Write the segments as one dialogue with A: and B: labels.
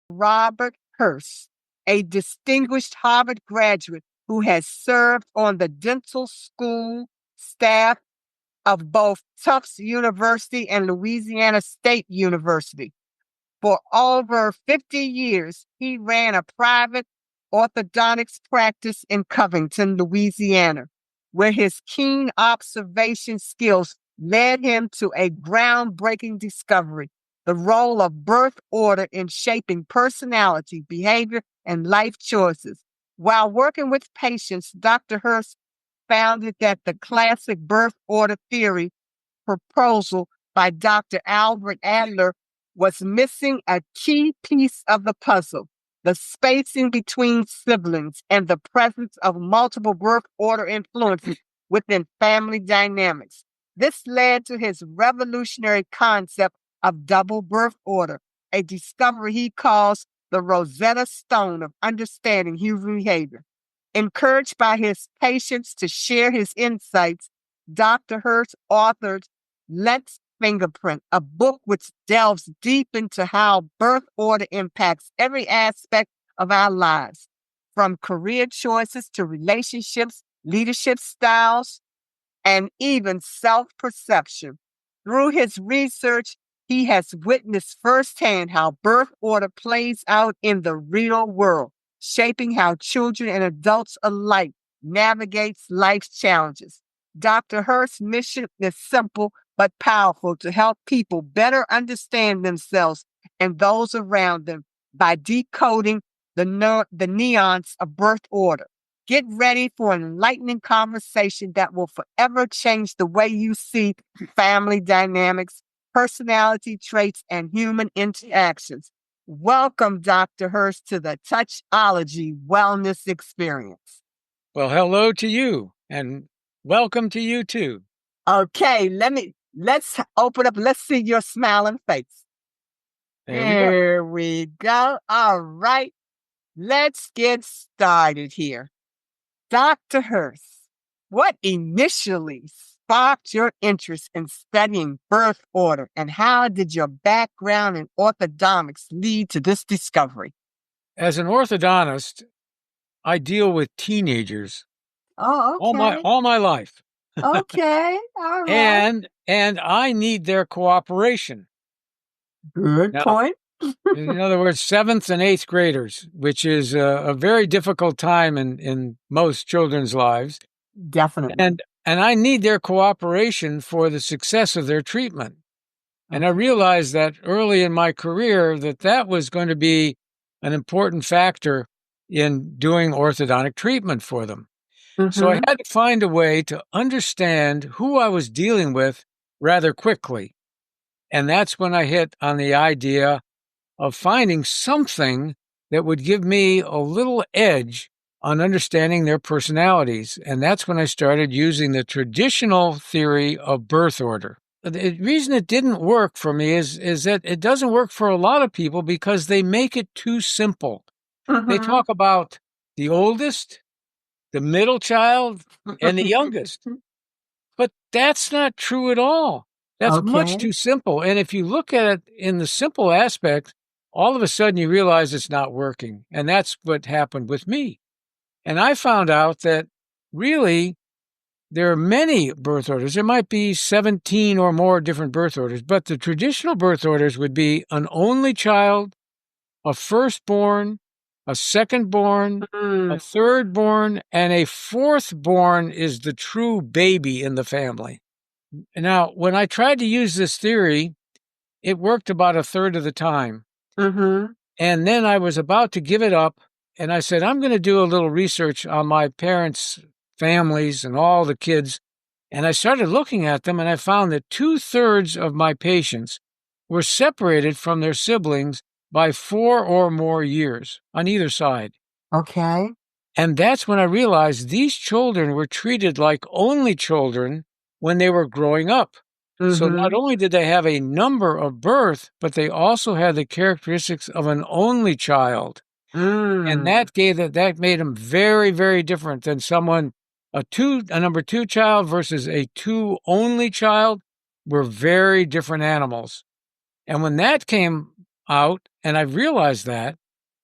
A: Robert Hurst, a distinguished Harvard graduate who has served on the dental school staff of both Tufts University and Louisiana State University. For over 50 years, he ran a private orthodontics practice in Covington, Louisiana, where his keen observation skills led him to a groundbreaking discovery: the role of birth order in shaping personality, behavior, and life choices. While working with patients, Dr. Hurst founded that the classic birth order theory proposal by Dr. Albert Adler was missing a key piece of the puzzle: the spacing between siblings and the presence of multiple birth order influences within family dynamics. This led to his revolutionary concept of double birth order, a discovery he calls the Rosetta Stone of understanding human behavior. Encouraged by his patients to share his insights, Dr. Hurst authored Let's Fingerprint, a book which delves deep into how birth order impacts every aspect of our lives, from career choices to relationships, leadership styles, and even self-perception. Through his research, he has witnessed firsthand how birth order plays out in the real world, shaping how children and adults alike navigates life's challenges. Dr. Hurst's mission is simple but powerful: to help people better understand themselves and those around them by decoding the nuance of birth order. Get ready for an enlightening conversation that will forever change the way you see family dynamics, personality traits, and human interactions. Welcome, Dr. Hurst, to the Touchology Wellness Experience.
B: Well, hello to you, and welcome to you too.
A: Okay, let's open up. Let's see your smiling face. There we go. All right, let's get started here. Dr. Hurst, what initially sparked your interest in studying birth order, and how did your background in orthodontics lead to this discovery?
B: As an orthodontist, I deal with teenagers
A: Oh, okay.
B: all my life.
A: Okay, all right.
B: And I need their cooperation.
A: Good
B: Now,
A: point.
B: in other words, 7th and 8th graders, which is a very difficult time in most children's lives.
A: Definitely.
B: And I need their cooperation for the success of their treatment. And I realized that early in my career that was going to be an important factor in doing orthodontic treatment for them. So I had to find a way to understand who I was dealing with rather quickly. And that's when I hit on the idea of finding something that would give me a little edge on understanding their personalities. And that's when I started using the traditional theory of birth order. The reason it didn't work for me is that it doesn't work for a lot of people because they make it too simple. They talk about the oldest, the middle child, and the youngest. But that's not true at all. That's much too simple. And if you look at it in the simple aspect, all of a sudden you realize it's not working. And that's what happened with me. And I found out that really there are many birth orders. There might be 17 or more different birth orders, but the traditional birth orders would be an only child, a firstborn, a secondborn, a thirdborn, and a fourthborn is the true baby in the family. Now, when I tried to use this theory, it worked about a third of the time. And then I was about to give it up, and I said, I'm going to do a little research on my parents' families and all the kids. And I started looking at them, and I found that 2/3 of my patients were separated from their siblings by 4 or more years on either side.
A: Okay.
B: And that's when I realized these children were treated like only children when they were growing up. So not only did they have a number of birth, but they also had the characteristics of an only child. And that made them very, very different than someone, a number 2 child versus a 2 only child were very different animals. And when that came out, and I realized that,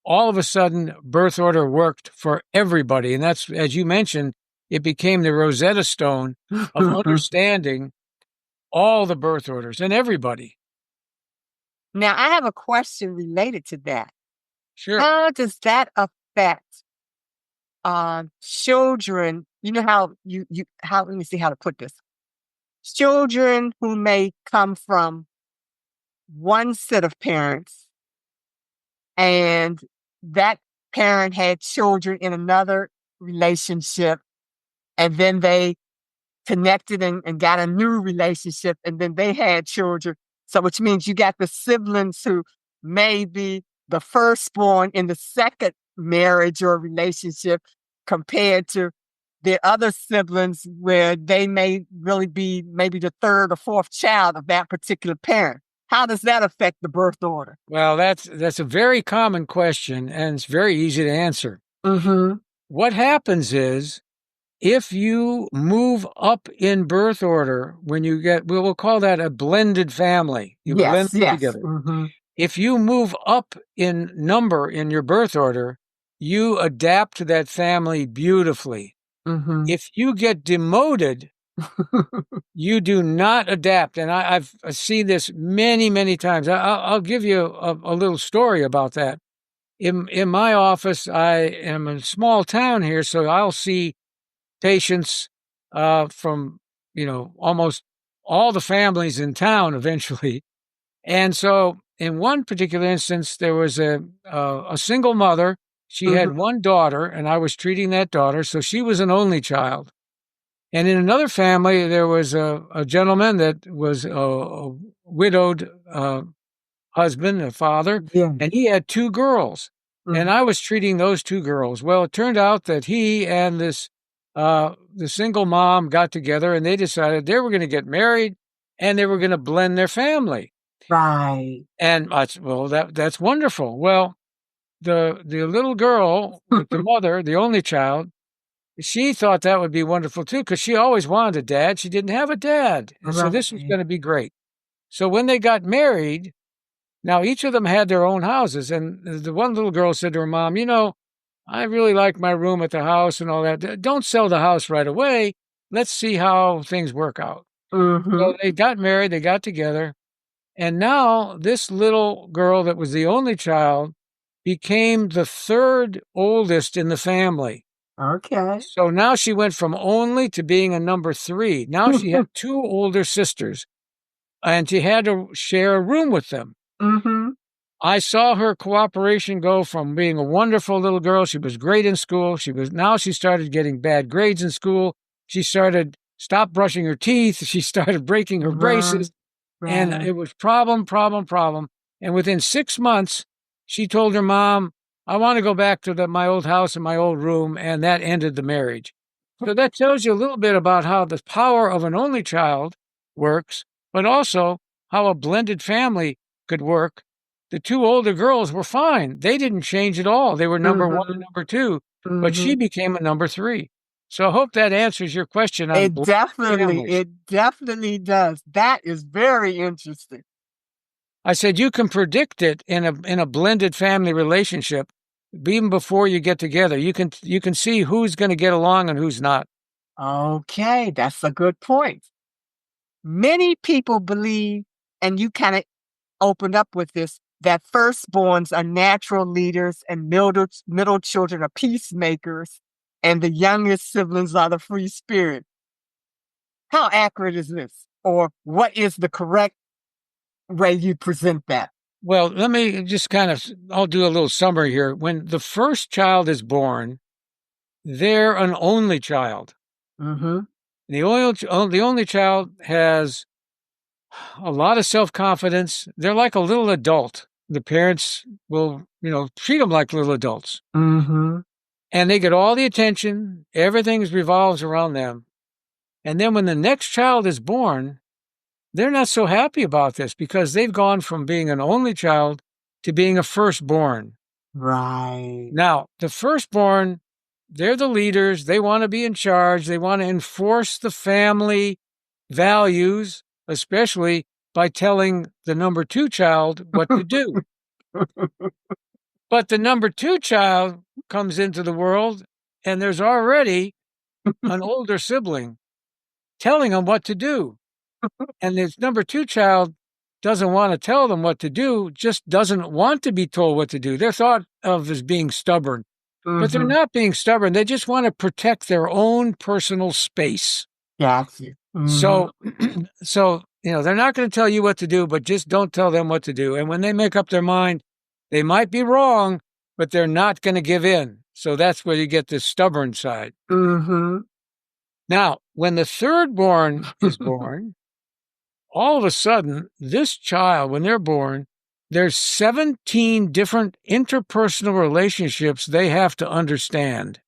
B: all of a sudden birth order worked for everybody. And that's, as you mentioned, it became the Rosetta Stone of understanding all the birth orders and everybody.
A: Now, I have a question related to that.
B: Sure.
A: How does that affect children? You know how how, let me see how to put this. Children who may come from one set of parents and that parent had children in another relationship, and then they connected and got a new relationship, and then they had children. So, which means you got the siblings who may be the firstborn in the second marriage or relationship compared to their other siblings where they may really be maybe the third or fourth child of that particular parent. How does that affect the birth order?
B: Well, that's a very common question, and it's very easy to answer.
A: Mm-hmm.
B: What happens is if you move up in birth order, when you get, we'll call that a blended family. You blend
A: Yes, yes.
B: together.
A: Mm-hmm.
B: If you move up in number in your birth order, you adapt to that family beautifully.
A: Mm-hmm.
B: If you get demoted, you do not adapt. And I've seen this many, many times. I'll give you a little story about that. In my office, I am in a small town here, so I'll see patients from, almost all the families in town eventually. And so in one particular instance, there was a single mother. She
A: Mm-hmm.
B: had one daughter, and I was treating that daughter. So she was an only child. And in another family, there was a gentleman that was a widowed husband, a father,
A: Yeah.
B: and he had two girls. And
A: Mm.
B: I was treating those two girls. Well, it turned out that he and the single mom got together and they decided they were going to get married and they were going to blend their family.
A: Right.
B: And I said, well, that's wonderful. Well, the little girl with the mother, the only child, she thought that would be wonderful too, because she always wanted a dad. She didn't have a dad. And so this was
A: Right.
B: going to be great. So when they got married, now each of them had their own houses. And the one little girl said to her mom, I really like my room at the house and all that. Don't sell the house right away. Let's see how things work out.
A: Mm-hmm.
B: So they got married, they got together. And now this little girl that was the only child became the third oldest in the family.
A: Okay.
B: So now she went from only to being a number three. Now she had two older sisters and she had to share a room with them.
A: Mm-hmm.
B: I saw her cooperation go from being a wonderful little girl. She was great in school. Now she started getting bad grades in school. She stopped brushing her teeth. She started breaking her
A: Right.
B: braces. And
A: Right.
B: it was problem, problem, problem. And within 6 months, she told her mom, I want to go back to my old house and my old room. And that ended the marriage. So that tells you a little bit about how the power of an only child works, but also how a blended family could work. The two older girls were fine. They didn't change at all. They were number one and
A: Mm-hmm.
B: number two, but she
A: Mm-hmm.
B: became a number three. So I hope that answers your question on
A: It
B: blended
A: definitely,
B: families.
A: it definitely does. That is very interesting.
B: I said you can predict it in a blended family relationship even before you get together. You can see who's going to get along and who's not.
A: Okay, that's a good point. Many people believe, and you kind of opened up with this, that firstborns are natural leaders and middle children are peacemakers, and the youngest siblings are the free spirit. How accurate is this? Or what is the correct way you present that?
B: Well, let me just I'll do a little summary here. When the first child is born, they're an only child.
A: Mm-hmm.
B: The only child has a lot of self-confidence. They're like a little adult. The parents will, treat them like little adults.
A: Mm-hmm.
B: And they get all the attention. Everything revolves around them. And then when the next child is born, they're not so happy about this because they've gone from being an only child to being a firstborn.
A: Right.
B: Now, the firstborn, they're the leaders. They want to be in charge. They want to enforce the family values, especially by telling the number two child what to do. But the number 2 child comes into the world, and there's already an older sibling telling them what to do. And this number 2 child doesn't want to tell them what to do, just doesn't want to be told what to do. They're thought of as being stubborn, but they're not being stubborn. They just want to protect their own personal space.
A: Gotcha.
B: So, they're not going to tell you what to do, but just don't tell them what to do. And when they make up their mind, they might be wrong, but they're not going to give in. So that's where you get this stubborn side. Now, when the third born is born, all of a sudden, this child, when they're born, there's 17 different interpersonal relationships they have to understand.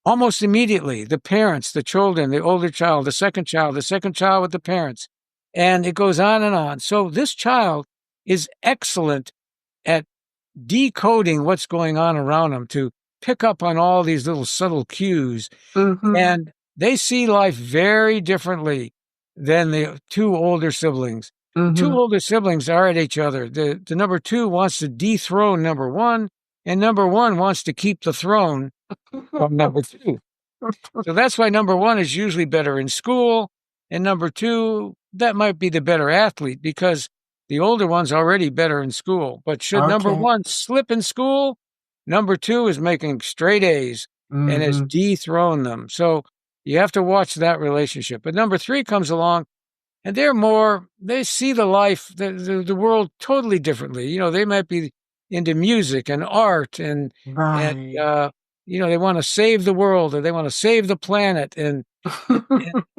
B: Almost immediately, the parents, the children, the older child, the second child with the parents, and it goes on and on. So this child is excellent at decoding what's going on around them to pick up on all these little subtle cues. And they see life very differently than the 2 older siblings. 2 older siblings are at each other. The number 2 wants to dethrone number 1, and number 1 wants to keep the throne from number 2. So that's why number 1 is usually better in school, and number 2, that might be the better athlete because the older one's already better in school. But should number 1 slip in school, number 2 is making straight A's and has dethroned them. So you have to watch that relationship. But number 3 comes along, and they see the life, the world totally differently. They might be into music and art and they want to save the world or they want to save the planet and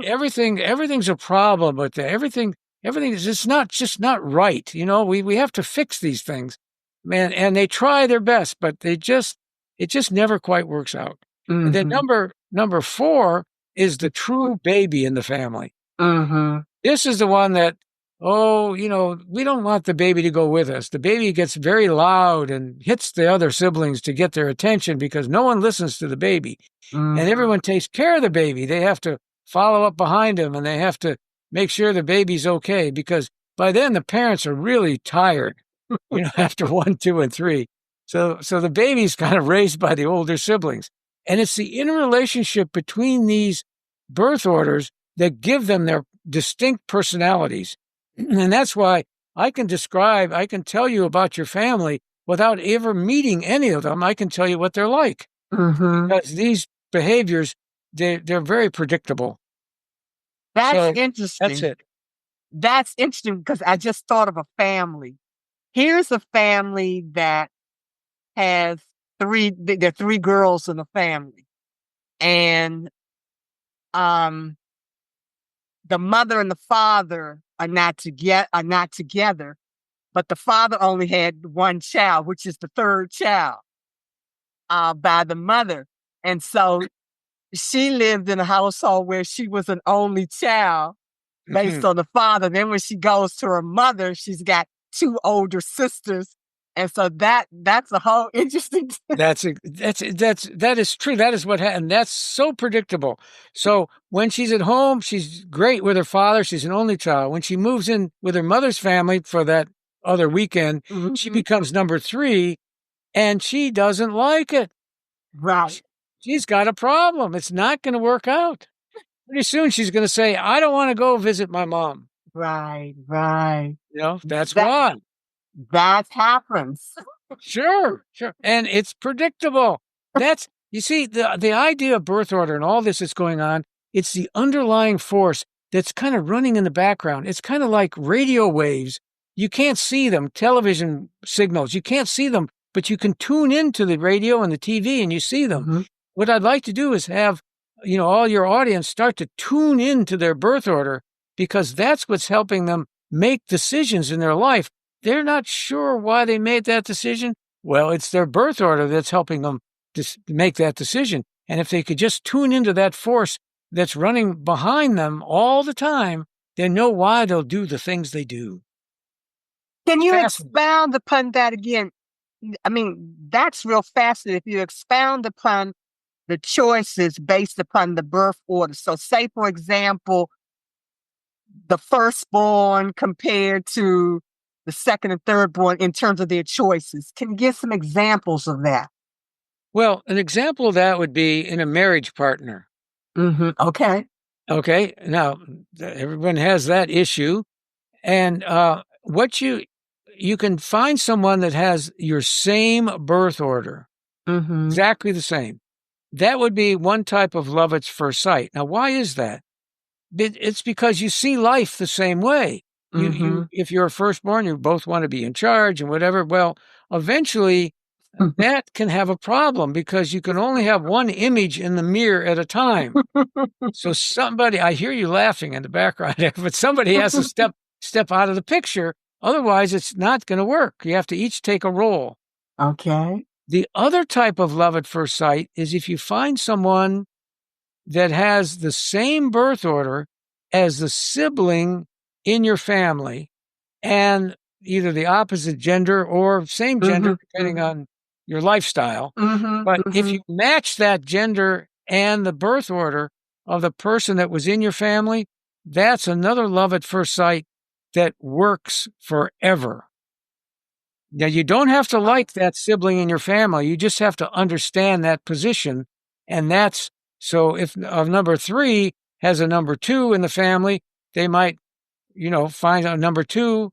B: everything's a problem, but everything is just not right. We have to fix these things, man. And they try their best, but it just never quite works out. And then number 4 is the true baby in the family. This is the one that, we don't want the baby to go with us. The baby gets very loud and hits the other siblings to get their attention because no one listens to the baby. And everyone takes care of the baby. They have to follow up behind him and they have to make sure the baby's okay because by then the parents are really tired, after 1, 2, and 3. So the baby's kind of raised by the older siblings. And it's the interrelationship between these birth orders that give them their distinct personalities. And that's why I can tell you about your family without ever meeting any of them. I can tell you what they're like. Because these behaviors, they're very predictable.
A: That's interesting.
B: That's it.
A: That's interesting because I just thought of a family. Here's a family that has there are 3 girls in the family. And the mother and the father are not together, but the father only had 1 child, which is the 3rd child, by the mother. And so she lived in a household where she was an only child based on the father. Then when she goes to her mother, she's got 2 older sisters. And so that's a whole interesting.
B: That is true. That is what happened. That's so predictable. So when she's at home, she's great with her father. She's an only child. When she moves in with her mother's family for that other weekend, she becomes number 3 and she doesn't like it.
A: Right.
B: She's got a problem. It's not going to work out. Pretty soon she's going to say, I don't want to go visit my mom.
A: Right.
B: That's why.
A: That happens.
B: Sure. And it's predictable. You see, the idea of birth order and all this that's going on, it's the underlying force that's kind of running in the background. It's kind of like radio waves. You can't see them, television signals. You can't see them, but you can tune into the radio and the TV and you see them. What I'd like to do is have, all your audience start to tune into their birth order because that's what's helping them make decisions in their life. They're not sure why they made that decision. Well, it's their birth order that's helping them make that decision. And if they could just tune into that force that's running behind them all the time, they know why they'll do the things they do.
A: Can you expound upon that again? I mean, that's real fascinating. If you expound upon the choices based upon the birth order. So say, for example, the firstborn compared to the second and third born in terms of their choices? Can you give some examples of that?
B: Well, an example of that would be in a marriage partner.
A: Okay.
B: Okay. Now, everyone has that issue. And what you can find someone that has your same birth order, exactly the same. That would be one type of love at first sight. Now, why is that? It's because you see life the same way. If you're a firstborn, you both want to be in charge and whatever. Well, eventually that can have a problem because you can only have one image in the mirror at a time. So somebody, I hear you laughing in the background, but somebody has to step out of the picture. Otherwise, it's not going to work. You have to each take a role.
A: Okay.
B: The other type of love at first sight is if you find someone that has the same birth order as the sibling in your family and either the opposite gender or same gender, depending on your lifestyle. But if you match that gender and the birth order of the person that was in your family, that's another love at first sight that works forever. Now, you don't have to like that sibling in your family. You just have to understand that position. And that's so if a number 3 has a number 2 in the family, they might, find a number 2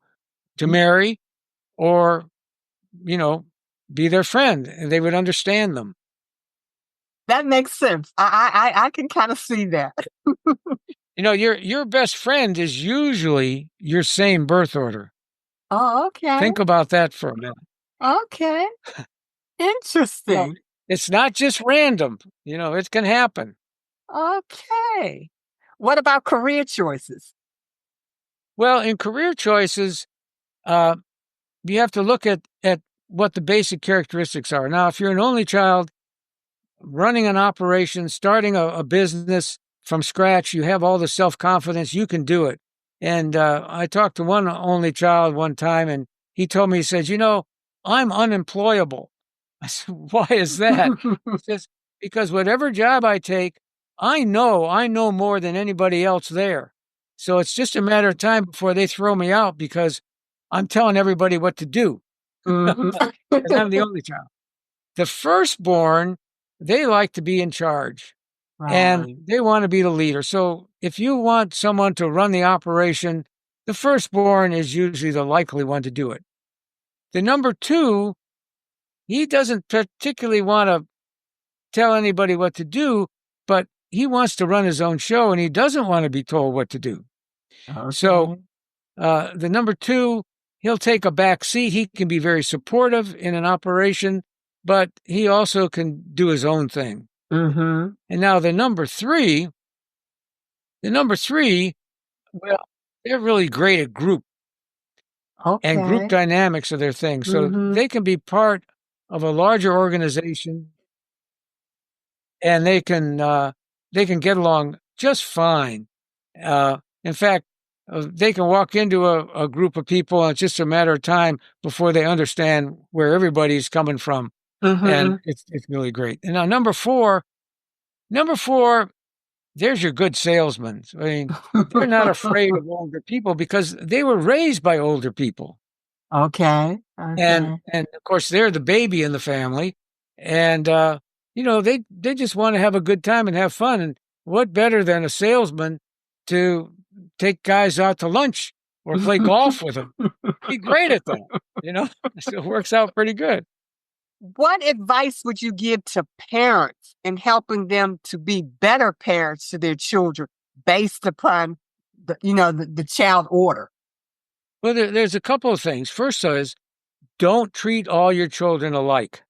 B: to marry or, be their friend, and they would understand them.
A: That makes sense. I can kind of see that.
B: Your best friend is usually your same birth order.
A: Oh, okay.
B: Think about that for a minute.
A: Okay. Interesting.
B: It's not just random. It can happen.
A: Okay. What about career choices?
B: Well, in career choices, you have to look at what the basic characteristics are. Now, if you're an only child, running an operation, starting a business from scratch, you have all the self-confidence, you can do it. And I talked to one only child one time, and he told me, he says, I'm unemployable. I said, why is that? He says, because whatever job I take, I know more than anybody else there. So it's just a matter of time before they throw me out because I'm telling everybody what to do. Because I'm the only child. The firstborn, they like to be in charge. Right. And they want to be the leader. So if you want someone to run the operation, the firstborn is usually the likely one to do it. The number 2, he doesn't particularly want to tell anybody what to do, but he wants to run his own show and he doesn't want to be told what to do. Okay. So the number 2, he'll take a back seat. He can be very supportive in an operation, but he also can do his own thing. And now the number 3, well, they're really great at group. Okay. And group dynamics are their thing. So they can be part of a larger organization and they can get along just fine. In fact, they can walk into a group of people and it's just a matter of time before they understand where everybody's coming from. And it's really great. And now number 4, there's your good salesman. I mean, they're not afraid of older people because they were raised by older people. Okay. And of course, they're the baby in the family. And, they just want to have a good time and have fun. And what better than a salesman to take guys out to lunch or play golf with them? Be great at that, So it works out pretty good.
A: What advice would you give to parents in helping them to be better parents to their children based upon the child order?
B: Well, there's a couple of things. First is, don't treat all your children alike.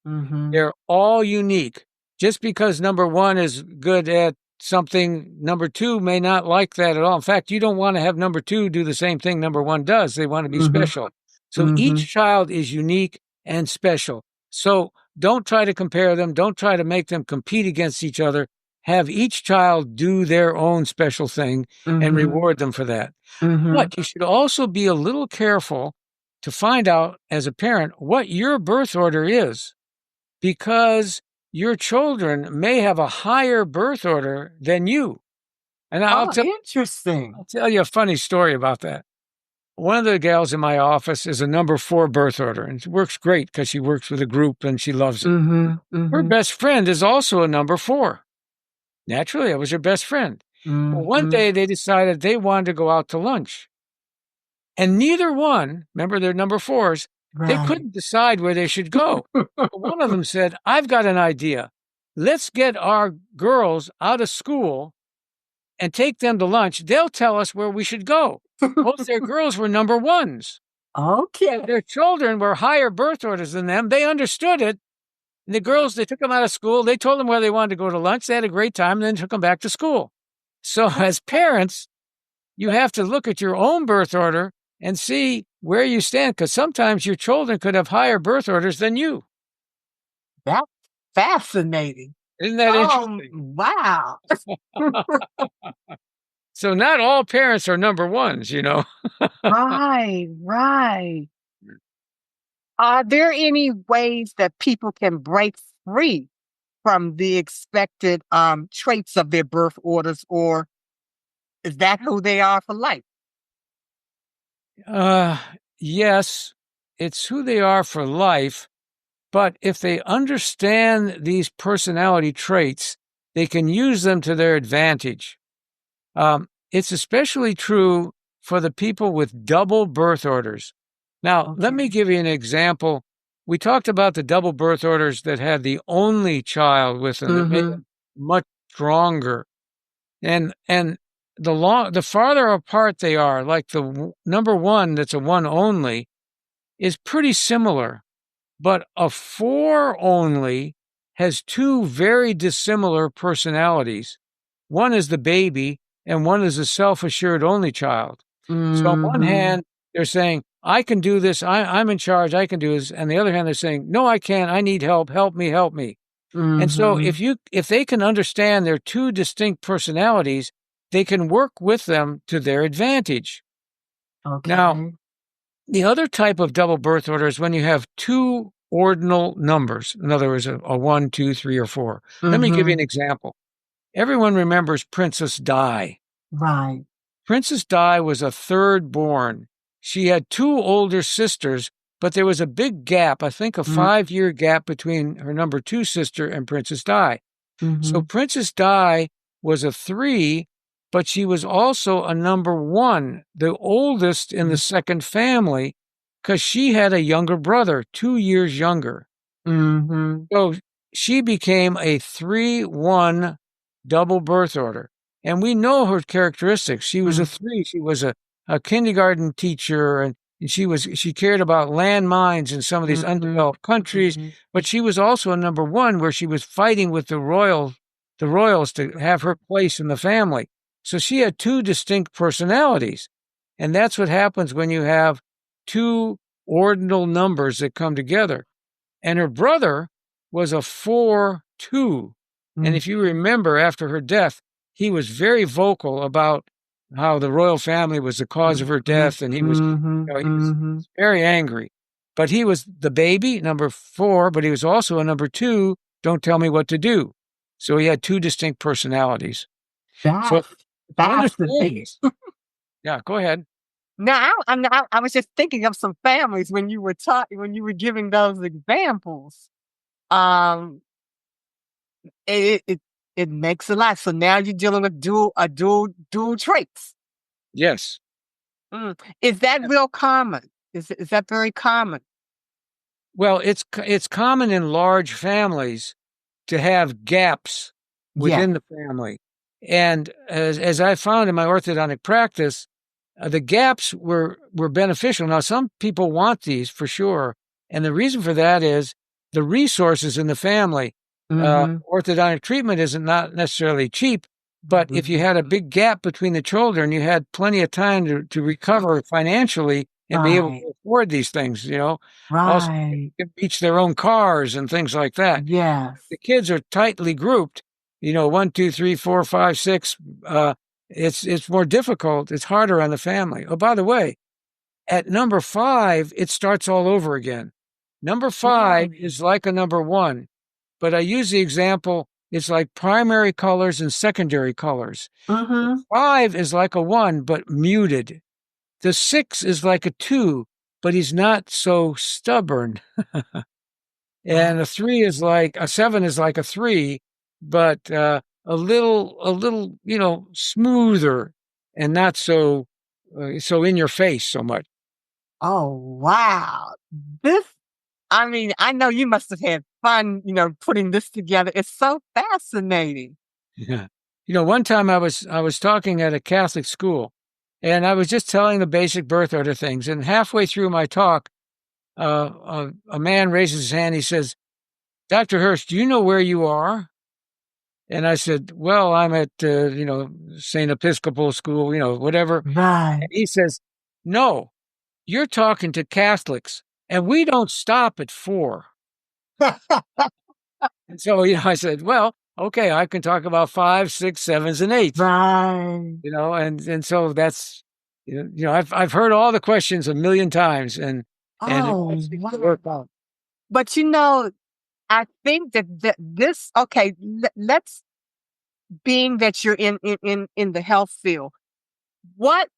B: They're all unique. Just because number 1 is good at something, number 2 may not like that at all. In fact, you don't want to have number 2 do the same thing number 1 does. They want to be special. So each child is unique and special. So don't try to compare them. Don't try to make them compete against each other. Have each child do their own special thing and reward them for that. But you should also be a little careful to find out as a parent what your birth order is, because your children may have a higher birth order than you. And interesting. I'll tell you a funny story about that. one of the gals in my office is a number 4 birth order, and it works great because she works with a group and she loves it.
A: Mm-hmm.
B: Her
A: Mm-hmm.
B: best friend is also a number 4. Naturally, I was her best friend. Well, one
A: Mm-hmm.
B: day they decided they wanted to go out to lunch. And neither one, remember they're number 4s, they
A: Right.
B: couldn't decide where they should go. One of them said, I've got an idea. Let's get our girls out of school and take them to lunch. They'll tell us where we should go. Both their girls were number 1s.
A: Okay.
B: Their children were higher birth orders than them. They understood it. And the girls, they took them out of school. They told them where they wanted to go to lunch. They had a great time and then took them back to school. So as parents, you have to look at your own birth order and see where you stand, because sometimes your children could have higher birth orders than you.
A: That's fascinating.
B: Isn't that interesting?
A: Wow.
B: So not all parents are number 1s, you know.
A: Right, right. Are there any ways that people can break free from the expected traits of their birth orders, or is that who they are for life?
B: Yes, it's who they are for life. But if they understand these personality traits, they can use them to their advantage. It's especially true for the people with double birth orders. Now, let me give you an example. We talked about the double birth orders that had the only child with them that made them much stronger. And the farther apart they are, like the number 1 that's a 1 only, is pretty similar. But a 4 only has 2 very dissimilar personalities. One is the baby, and one is a self-assured only child. So on one hand, they're saying, I can do this, I'm in charge, I can do this. And the other hand, they're saying, no, I can't, I need help, help me, help me. And so if they can understand their 2 distinct personalities, they can work with them to their advantage. Now, the other type of double birth order is when you have 2 ordinal numbers. In other words, a 1, 2, 3, or 4. Let me give you an example. Everyone remembers Princess Di.
A: Right.
B: Princess Di was a 3rd born. She had 2 older sisters, but there was a big gap, I think a 5-year gap between her number 2 sister and Princess Di. So Princess Di was a 3, but she was also a number 1, the oldest in the second family, because she had a younger brother, 2 years younger. So she became a 3-1 double birth order. And we know her characteristics. She was a 3. She was a kindergarten teacher, and she cared about landmines in some of these undeveloped countries. But she was also a number 1, where she was fighting with the royals to have her place in the family. So she had 2 distinct personalities. And that's what happens when you have 2 ordinal numbers that come together. And her brother was a 4-2. And if you remember, after her death, he was very vocal about how the royal family was the cause of her death, and he was very angry. But he was the baby, number 4, but he was also a number 2, don't tell me what to do. So he had 2 distinct personalities.
A: That's fascinating.
B: Yeah, go ahead.
A: Now, I was just thinking of some families when you were giving those examples. It makes a lot. So now you're dealing with dual traits.
B: Yes.
A: Is that real common? Is that very common?
B: Well, it's common in large families to have gaps within the family. And as I found in my orthodontic practice, the gaps were beneficial. Now, some people want these for sure. And the reason for that is the resources in the family. Orthodontic treatment not necessarily cheap, but if you had a big gap between the children, you had plenty of time to recover financially and be able to afford these things, you know. Also, each their own cars and things like that.
A: Yes.
B: The kids are tightly grouped, 1, 2, 3, 4, 5, 6. It's more difficult. It's harder on the family. Oh, by the way, at number 5, it starts all over again. Number 5 is like a number 1, but I use the example, it's like primary colors and secondary colors. 5 is like a 1, but muted. the 6 is like a 2, but he's not so stubborn. And a 7 is like a 3, but a little, smoother and not so in your face so much.
A: Oh, wow. This, I mean, I know you must have had fun, putting this together. It's so fascinating.
B: Yeah. One time I was talking at a Catholic school, and I was just telling the basic birth order things. And halfway through my talk, a man raises his hand. He says, "Dr. Hurst, do you know where you are?" And I said, "Well, I'm at St. Episcopal School, whatever."
A: Right.
B: And he says, "No, you're talking to Catholics, and we don't stop at 4." And so, I said, "Well, okay, I can talk about 5, 6, 7s, and 8s."
A: Right.
B: And so that's I've heard all the questions a million times, and it all
A: Oh,
B: seems to
A: wow.
B: work out.
A: But I think that this, okay, let's, being that you're in the health field, what,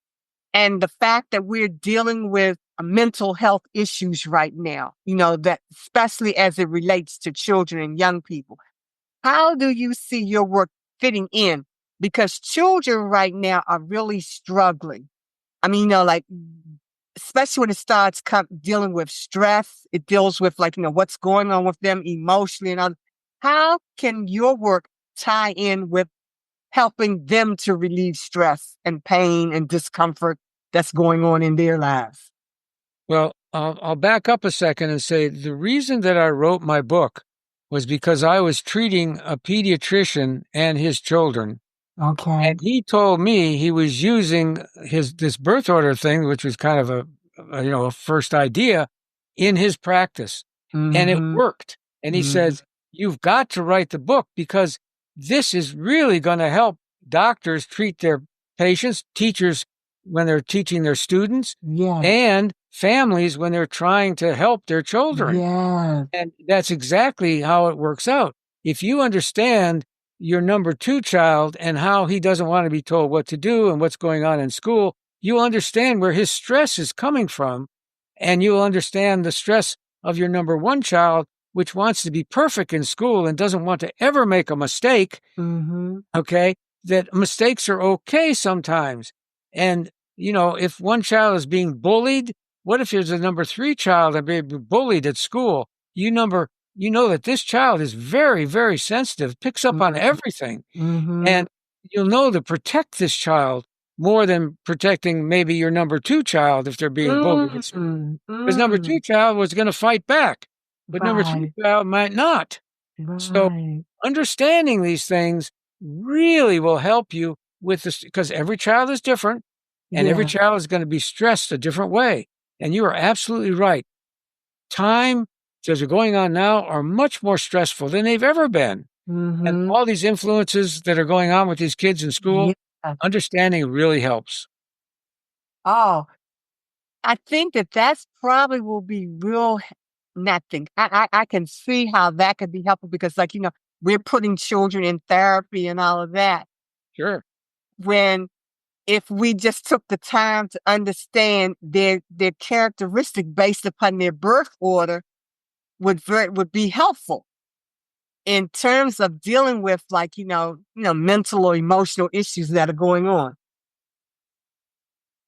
A: and the fact that we're dealing with mental health issues right now, that especially as it relates to children and young people. How do you see your work fitting in? Because children right now are really struggling. I mean, like, especially when it starts dealing with stress, it deals with, like, what's going on with them emotionally and all. How can your work tie in with helping them to relieve stress and pain and discomfort that's going on in their lives?
B: Well, I'll back up a second and say the reason that I wrote my book was because I was treating a pediatrician and his children.
A: Okay.
B: And he told me he was using this birth order thing, which was kind of a first idea in his practice, and it
A: Mm-hmm.
B: worked. And he
A: Mm-hmm.
B: says, "You've got to write the book because this is really going to help doctors treat their patients, teachers when they're teaching their students,
A: Yes.
B: and families when they're trying to help their children."
A: Yes.
B: And that's exactly how it works out. If you understand your number 2 child and how he doesn't want to be told what to do and what's going on in school, you understand where his stress is coming from, and you'll understand the stress of your number 1 child, which wants to be perfect in school and doesn't want to ever make a mistake.
A: Mm-hmm.
B: Okay, that mistakes are okay sometimes. And, if one child is being bullied, what if there's a number 3 child and being bullied at school? You know that this child is very, very sensitive, picks up on everything.
A: Mm-hmm.
B: And you'll know to protect this child more than protecting maybe your number 2 child if they're being bullied at school.
A: Mm-hmm.
B: Because number 2 child was going to fight back, but number 3
A: Right.
B: child might not. So
A: Right.
B: understanding these things really will help you with this because every child is different and every
A: Yeah.
B: child is going to be stressed a different way. And you are absolutely right. Time that are going on now are much more stressful than they've ever been. And
A: Mm-hmm.
B: all these influences that are going on with these kids in school,
A: Yeah.
B: understanding really helps.
A: Oh, I think that that's probably will be real. Nothing. I can see how that could be helpful because, like, we're putting children in therapy and all of that.
B: Sure.
A: When, if we just took the time to understand their characteristic based upon their birth order, would be helpful in terms of dealing with, like, mental or emotional issues that are going on.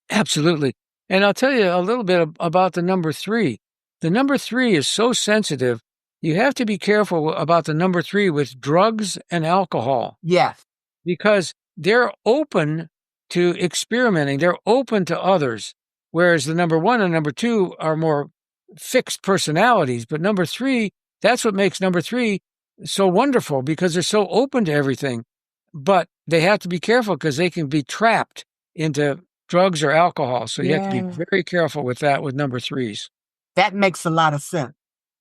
B: Absolutely. And I'll tell you a little bit about the number 3. The number 3 is so sensitive. You have to be careful about the number 3 with drugs and alcohol
A: Yes.
B: because they're open to experimenting. They're open to others. Whereas the number 1 and number 2 are more fixed personalities. But number 3, that's what makes number 3 so wonderful because they're so open to everything. But they have to be careful because they can be trapped into drugs or alcohol. So you have to be
A: Yeah.
B: very careful with that with number 3s.
A: That makes a lot of sense.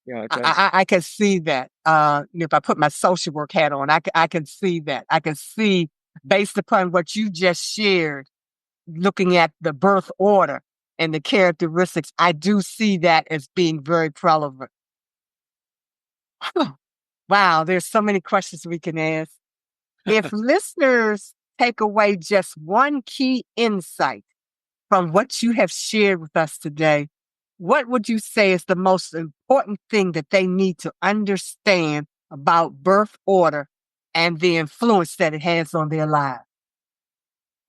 B: Yeah, it
A: I,
B: does.
A: I can see that. If I put my social work hat on, I can see that. I can see, based upon what you just shared, looking at the birth order and the characteristics, I do see that as being very relevant. Wow, there's so many questions we can ask. If listeners take away just one key insight from what you have shared with us today, what would you say is the most important thing that they need to understand about birth order and the influence that it has on their lives?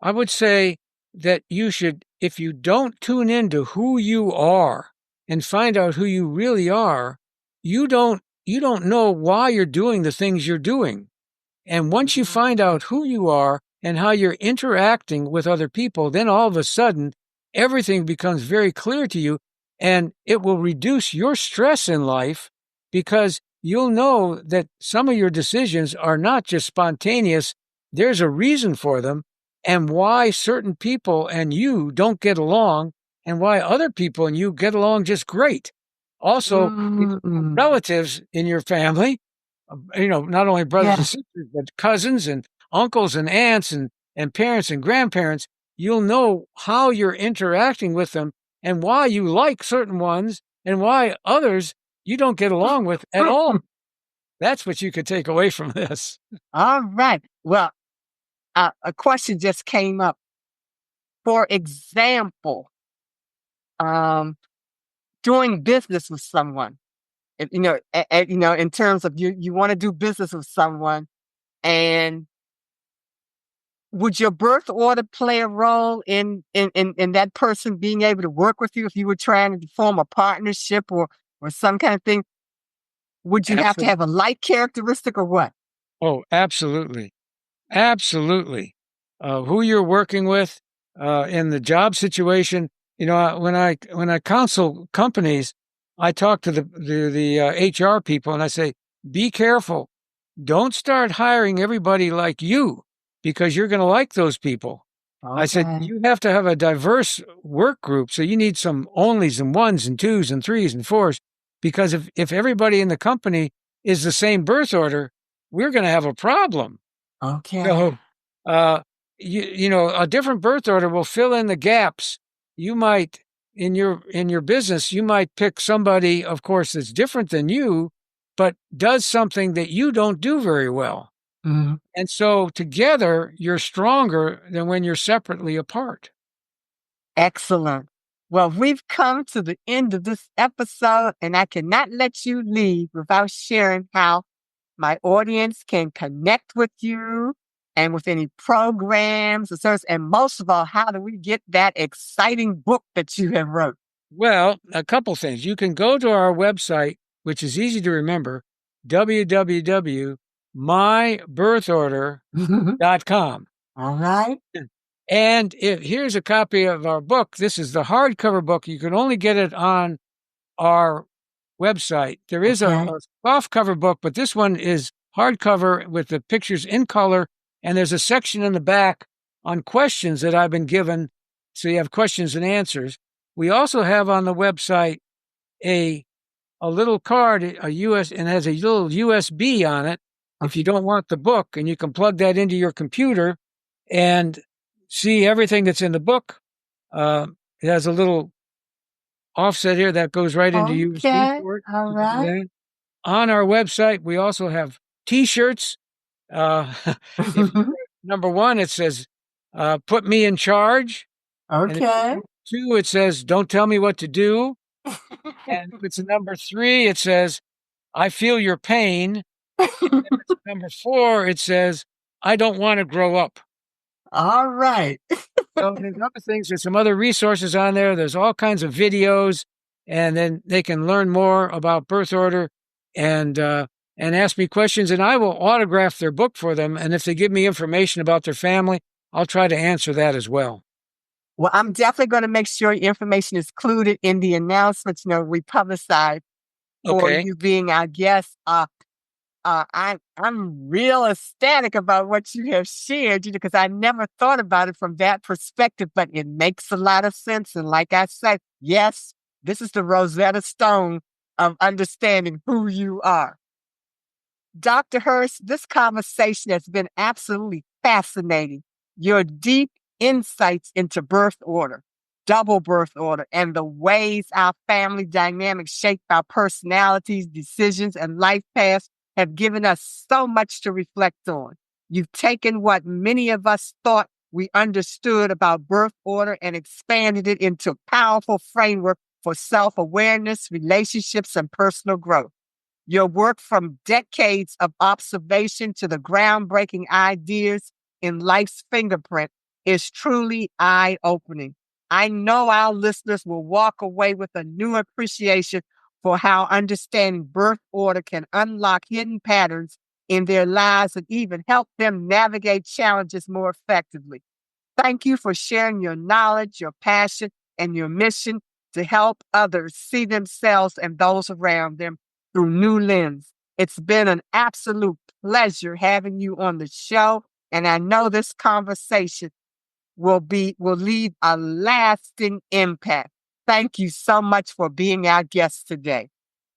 B: I would say that you should, if you don't tune into who you are and find out who you really are, you don't know why you're doing the things you're doing. And once you find out who you are and how you're interacting with other people, then all of a sudden everything becomes very clear to you, and it will reduce your stress in life because you'll know that some of your decisions are not just spontaneous. There's a reason for them, and why certain people and you don't get along, and why other people and you get along just great. Also, if you have
A: Mm,
B: relatives in your family, not only brothers and
A: yeah.
B: sisters, but cousins and uncles and aunts and parents and grandparents, you'll know how you're interacting with them and why you like certain ones and why others you don't get along with at all. That's what you could take away from this.
A: All right. Well, a question just came up. For example, um, doing business with someone, in terms of you want to do business with someone, and would your birth order play a role in that person being able to work with you if you were trying to form a partnership or some kind of thing? Would you have to
B: Absolutely.
A: have a like characteristic or what?
B: Oh, absolutely. Absolutely. Who you're working with in the job situation. When I counsel companies, I talk to the HR people and I say, be careful. Don't start hiring everybody like you because you're going to like those people. I said,
A: Okay.
B: you have to have a diverse work group. So you need some onlys and ones and twos and threes and fours, because if everybody in the company is the same birth order, we're going to have a problem.
A: Okay.
B: So, uh, a different birth order will fill in the gaps. You might, in your business, you might pick somebody, of course, that's different than you, but does something that you don't do very well.
A: Mhm.
B: And so together, you're stronger than when you're separately apart.
A: Excellent. Well, we've come to the end of this episode, and I cannot let you leave without sharing how my audience can connect with you and with any programs or service. And most of all, how do we get that exciting book that you have wrote?
B: Well, a couple things. You can go to our website, which is easy to remember, www.mybirthorder.com.
A: All right.
B: And here's a copy of our book. This is the hardcover book. You can only get it on our website. There is
A: Okay.
B: a softcover book, but this one is hardcover with the pictures in color. And there's a section in the back on questions that I've been given. So you have questions and answers. We also have on the website a little card, a US, and has a little USB on it. If you don't want the book, and you can plug that into your computer and see everything that's in the book. It has a little offset here that goes right into USB
A: Okay.
B: port.
A: All
B: You can do
A: right.
B: that. On our website, we also have T-shirts. Uh, if you number one, it says "Put me in charge," and if it's
A: Okay.
B: number two, it says "Don't tell me what to do," and if it's a number three, it says "I feel your pain," and if it's number four, it says "I don't want to grow up."
A: All right.
B: So there's other things. There's some other resources on there. There's all kinds of videos, and then they can learn more about birth order and ask me questions, and I will autograph their book for them. And if they give me information about their family, I'll try to answer that as well.
A: Well, I'm definitely going to make sure your information is included in the announcements, we publicize for
B: Okay.
A: you being our guest. I'm real ecstatic about what you have shared, because I never thought about it from that perspective, but it makes a lot of sense. And like I said, yes, this is the Rosetta Stone of understanding who you are. Dr. Hurst, this conversation has been absolutely fascinating. Your deep insights into birth order, double birth order, and the ways our family dynamics shape our personalities, decisions, and life paths have given us so much to reflect on. You've taken what many of us thought we understood about birth order and expanded it into a powerful framework for self-awareness, relationships, and personal growth. Your work, from decades of observation to the groundbreaking ideas in life's fingerprint, is truly eye-opening. I know our listeners will walk away with a new appreciation for how understanding birth order can unlock hidden patterns in their lives and even help them navigate challenges more effectively. Thank you for sharing your knowledge, your passion, and your mission to help others see themselves and those around them through new lens. It's been an absolute pleasure having you on the show, and I know this conversation will leave a lasting impact. Thank you so much for being our guest today.